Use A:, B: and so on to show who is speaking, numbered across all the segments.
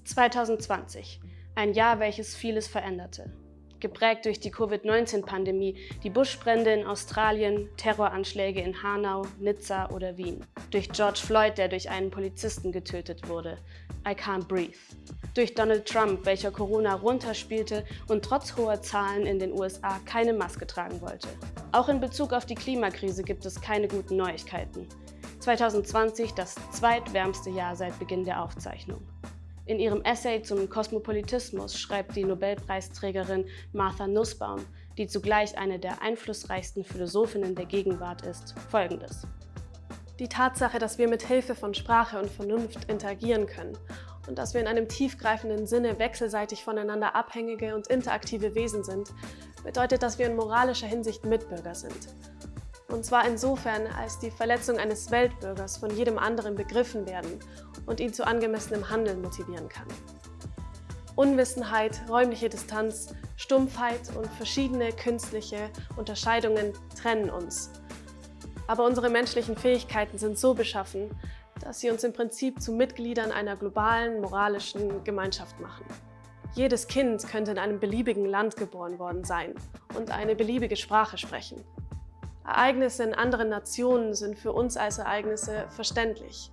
A: 2020, ein Jahr, welches vieles veränderte. Geprägt durch die Covid-19-Pandemie, die Buschbrände in Australien, Terroranschläge in Hanau, Nizza oder Wien. Durch George Floyd, der durch einen Polizisten getötet wurde. I can't breathe. Durch Donald Trump, welcher Corona runterspielte und trotz hoher Zahlen in den USA keine Maske tragen wollte. Auch in Bezug auf die Klimakrise gibt es keine guten Neuigkeiten. 2020 das zweitwärmste Jahr seit Beginn der Aufzeichnung. In ihrem Essay zum Kosmopolitismus schreibt die Nobelpreisträgerin Martha Nussbaum, die zugleich eine der einflussreichsten Philosophinnen der Gegenwart ist, Folgendes:
B: Die Tatsache, dass wir mit Hilfe von Sprache und Vernunft interagieren können und dass wir in einem tiefgreifenden Sinne wechselseitig voneinander abhängige und interaktive Wesen sind, bedeutet, dass wir in moralischer Hinsicht Mitbürger sind. Und zwar insofern, als die Verletzung eines Weltbürgers von jedem anderen begriffen werden und ihn zu angemessenem Handeln motivieren kann. Unwissenheit, räumliche Distanz, Stumpfheit und verschiedene künstliche Unterscheidungen trennen uns. Aber unsere menschlichen Fähigkeiten sind so beschaffen, dass sie uns im Prinzip zu Mitgliedern einer globalen, moralischen Gemeinschaft machen. Jedes Kind könnte in einem beliebigen Land geboren worden sein und eine beliebige Sprache sprechen. Ereignisse in anderen Nationen sind für uns als Ereignisse verständlich,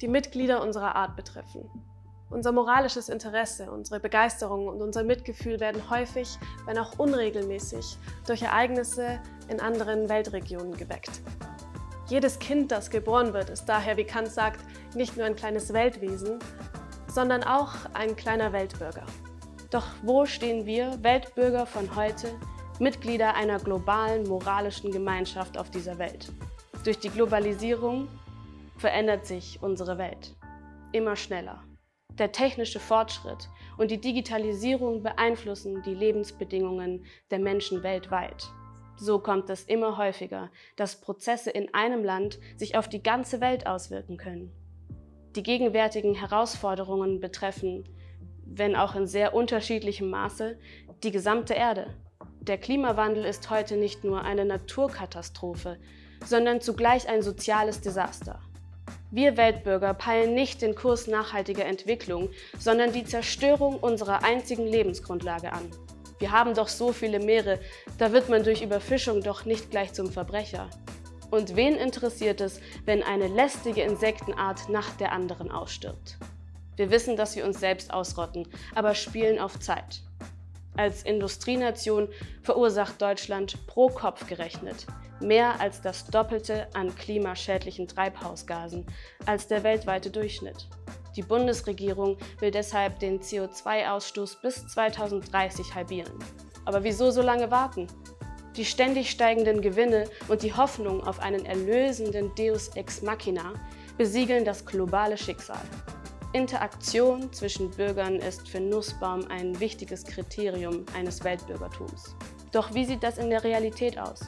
B: die Mitglieder unserer Art betreffen. Unser moralisches Interesse, unsere Begeisterung und unser Mitgefühl werden häufig, wenn auch unregelmäßig, durch Ereignisse in anderen Weltregionen geweckt. Jedes Kind, das geboren wird, ist daher, wie Kant sagt, nicht nur ein kleines Weltwesen, sondern auch ein kleiner Weltbürger.
A: Doch wo stehen wir, Weltbürger von heute, Mitglieder einer globalen moralischen Gemeinschaft auf dieser Welt? Durch die Globalisierung verändert sich unsere Welt immer schneller. Der technische Fortschritt und die Digitalisierung beeinflussen die Lebensbedingungen der Menschen weltweit. So kommt es immer häufiger, dass Prozesse in einem Land sich auf die ganze Welt auswirken können. Die gegenwärtigen Herausforderungen betreffen, wenn auch in sehr unterschiedlichem Maße, die gesamte Erde. Der Klimawandel ist heute nicht nur eine Naturkatastrophe, sondern zugleich ein soziales Desaster. Wir Weltbürger peilen nicht den Kurs nachhaltiger Entwicklung, sondern die Zerstörung unserer einzigen Lebensgrundlage an. Wir haben doch so viele Meere, da wird man durch Überfischung doch nicht gleich zum Verbrecher. Und wen interessiert es, wenn eine lästige Insektenart nach der anderen ausstirbt? Wir wissen, dass wir uns selbst ausrotten, aber spielen auf Zeit. Als Industrienation verursacht Deutschland pro Kopf gerechnet mehr als das Doppelte an klimaschädlichen Treibhausgasen als der weltweite Durchschnitt. Die Bundesregierung will deshalb den CO2-Ausstoß bis 2030 halbieren. Aber wieso so lange warten? Die ständig steigenden Gewinne und die Hoffnung auf einen erlösenden Deus ex machina besiegeln das globale Schicksal. Interaktion zwischen Bürgern ist für Nussbaum ein wichtiges Kriterium eines Weltbürgertums. Doch wie sieht das in der Realität aus?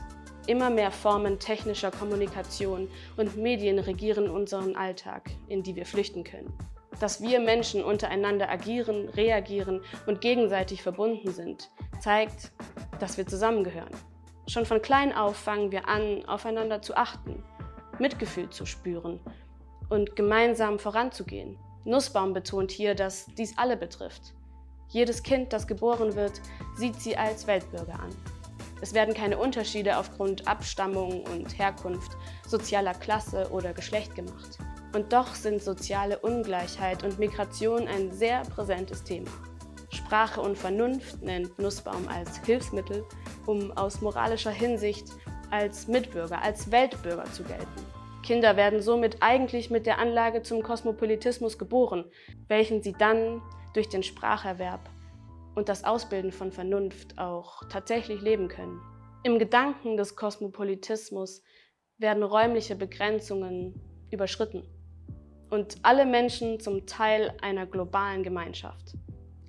A: Immer mehr Formen technischer Kommunikation und Medien regieren unseren Alltag, in die wir flüchten können. Dass wir Menschen untereinander agieren, reagieren und gegenseitig verbunden sind, zeigt, dass wir zusammengehören. Schon von klein auf fangen wir an, aufeinander zu achten, Mitgefühl zu spüren und gemeinsam voranzugehen. Nussbaum betont hier, dass dies alle betrifft. Jedes Kind, das geboren wird, sieht sie als Weltbürger an. Es werden keine Unterschiede aufgrund Abstammung und Herkunft, sozialer Klasse oder Geschlecht gemacht. Und doch sind soziale Ungleichheit und Migration ein sehr präsentes Thema. Sprache und Vernunft nennt Nussbaum als Hilfsmittel, um aus moralischer Hinsicht als Mitbürger, als Weltbürger zu gelten. Kinder werden somit eigentlich mit der Anlage zum Kosmopolitismus geboren, welchen sie dann durch den Spracherwerb und das Ausbilden von Vernunft auch tatsächlich leben können. Im Gedanken des Kosmopolitismus werden räumliche Begrenzungen überschritten und alle Menschen zum Teil einer globalen Gemeinschaft.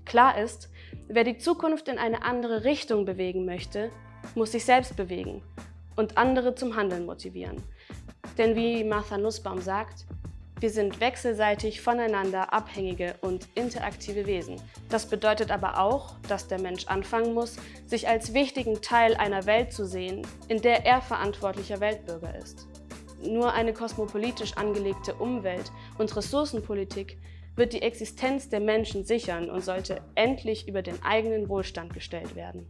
A: Klar ist, wer die Zukunft in eine andere Richtung bewegen möchte, muss sich selbst bewegen und andere zum Handeln motivieren. Denn wie Martha Nussbaum sagt, wir sind wechselseitig voneinander abhängige und interaktive Wesen. Das bedeutet aber auch, dass der Mensch anfangen muss, sich als wichtigen Teil einer Welt zu sehen, in der er verantwortlicher Weltbürger ist. Nur eine kosmopolitisch angelegte Umwelt- und Ressourcenpolitik wird die Existenz der Menschen sichern und sollte endlich über den eigenen Wohlstand gestellt werden.